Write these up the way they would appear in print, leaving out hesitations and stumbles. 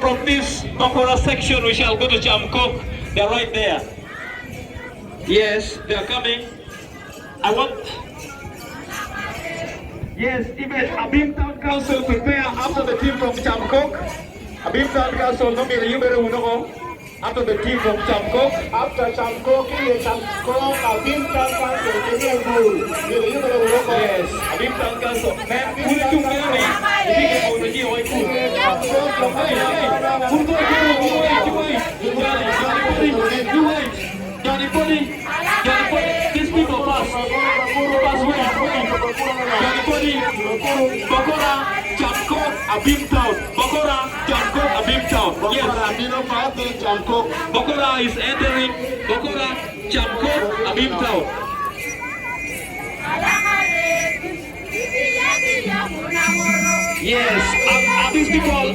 from this Bakora section, we shall go to Jamkok. They're right there. Yes, they're coming. I want... Yes, even Abim Town Council prepare after the team from Jamkok. Abim Town Council, no matter you better know. After the team from Jamkok. After Jamkok, in Jamkok, Abim Town Council, yes, Abim Town Council. Man, who is too many? Johnny Body, these people pass way. Johnny Body, Bakora, Jamkok, Abim Town. Bakora, Jamkok, Abim Town. Yes, Bakora is entering. Bakora, Jamkok, Abim Town. Yes, are these people,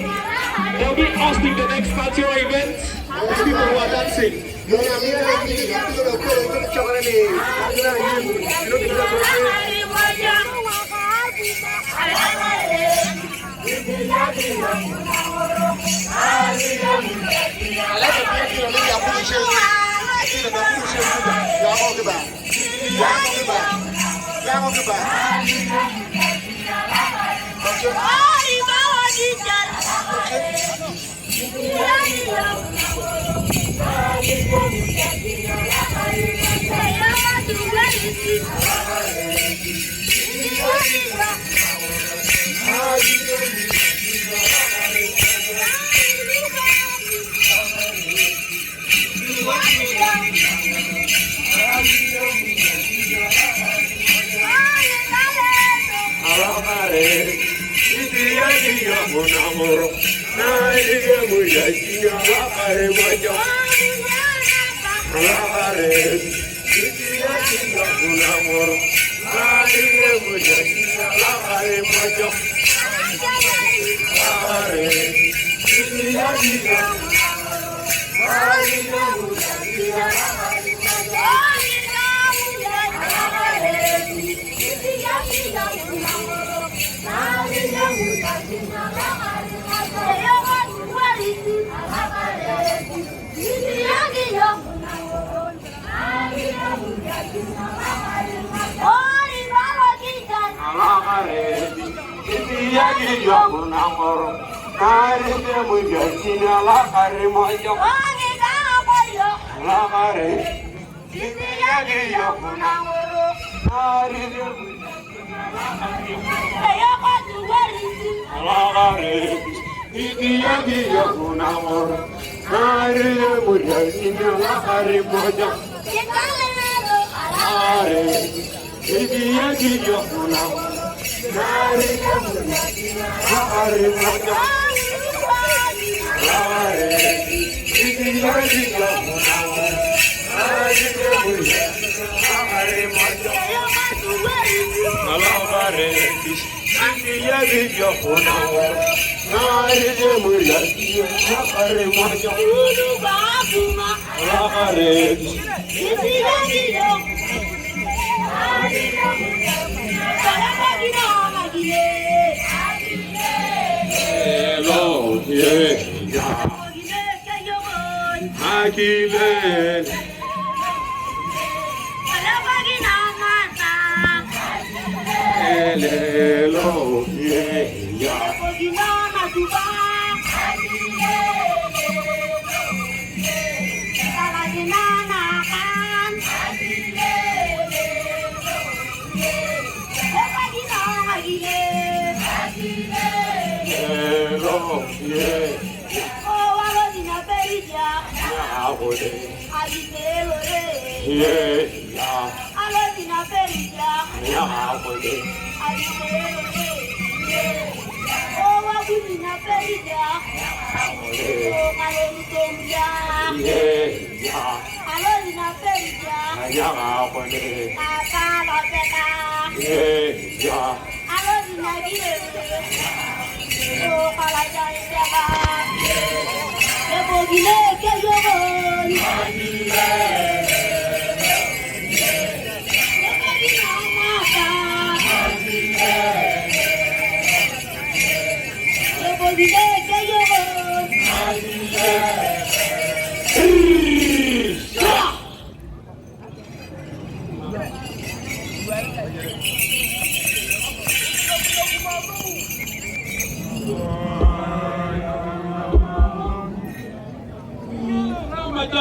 they'll be hosting the next cultural event. These people who are dancing.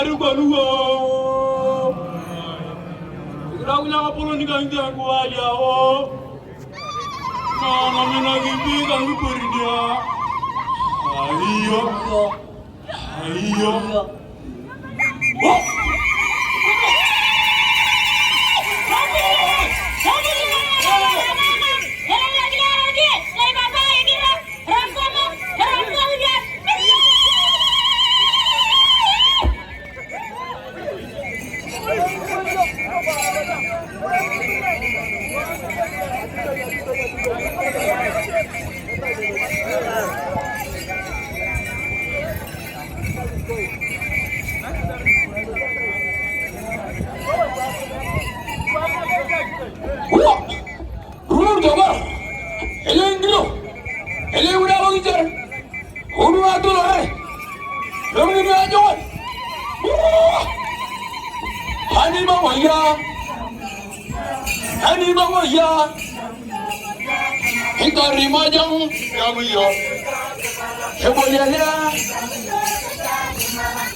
nyari baluo. Kau nyaka puluh ni kau jangan gua jauh. Mana mina gibi kau beri dia. Ayo, ayo. Oh. Hikari majang yawiyo Heboyanya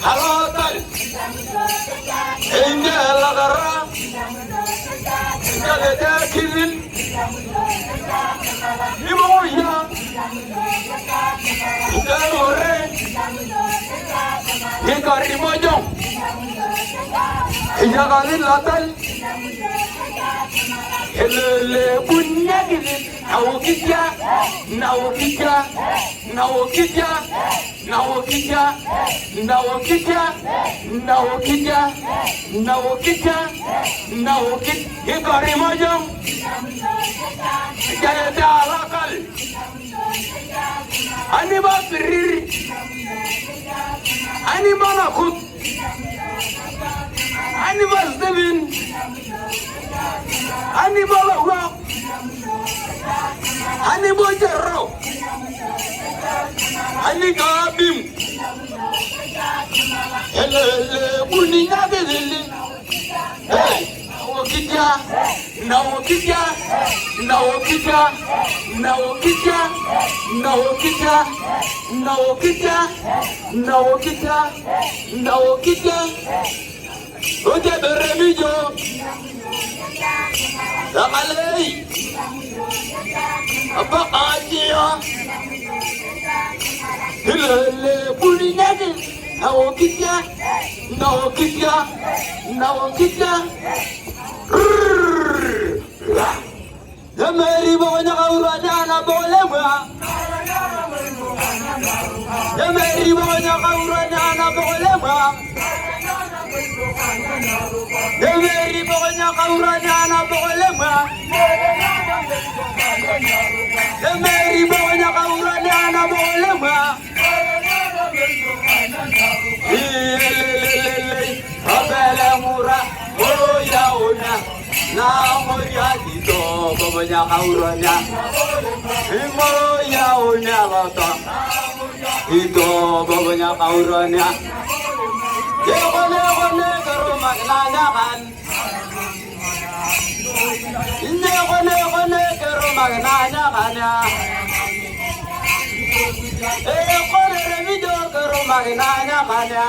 Halatal Engel agara Jalete kilin Iboya Idarore Hikari majang Hijagalin latal Helele punya gilin Nawokitya, nawokitya, nawokitya, nawokitya, nawokitya, nawokitya, nawokitya, nawokit. Hikari majang, jaya dalakal. Ani bapirir, ani manakut, ani basdevin, ani balawak. Ani bojaro, ani kabim, helele buninya bedeli. Hey, nawokitya, nawokitya, nawokitya, nawokitya, nawokitya, nawokitya, nawokitya, nawokitya. Oje beremijo, samalei. Apa aja? Helele buninya de, nawokitya, nawokitya, nawokitya. Jameri pokoknya kau raja na boleh bah. Jameri pokoknya kau raja na boleh bah. Jameri pokoknya kau raja na boleh bah. Jameri pokoknya kau raja na boleh bah. Lelelelele, abele murah, oh ya una. Namo ya dito, pokoknya kau raja. Imo ya una lota. Itu pokoknya kau raja. Kone ke rumah nanyakan. Ini kone ke rumah nanyakan ya. Kone remijo ke rumah nanyakan ya.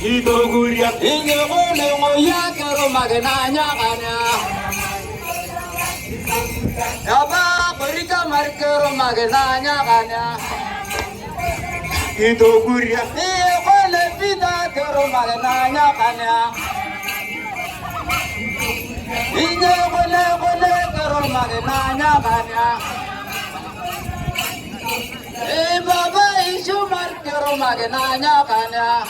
Itu guria. Ini kone ngoya ke rumah nanyakan ya. Apa beri kamar ke rumah nanyakan ya. Itu guria. Vida ke rumah nanyakan ya. Ini boleh ke rumah nanyakan ya. Baba Isumar ke rumah nanyakan ya.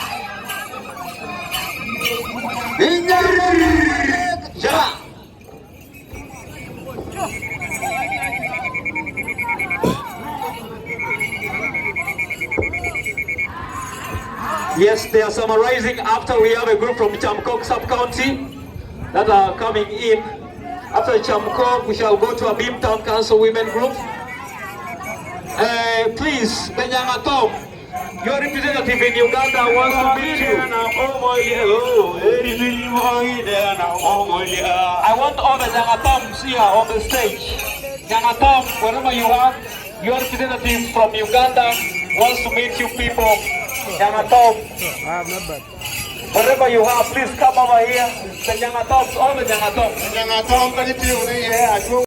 Ini boleh siapa? Yes, they are summarizing after we have a group from Chamkok sub-county that are coming in. After Chamkok, we shall go to a Beamtown Council Women Group. Please, Benyangatom, your representative in Uganda wants to meet you. I want all the Nyangatoms here on the stage. Nyangatom, wherever you are, your representative from Uganda wants to meet you people. Nyangatop. Wherever you are, please come over here. The Nyangatops, all the Nyangatops. Yang atong kanitiw na iya,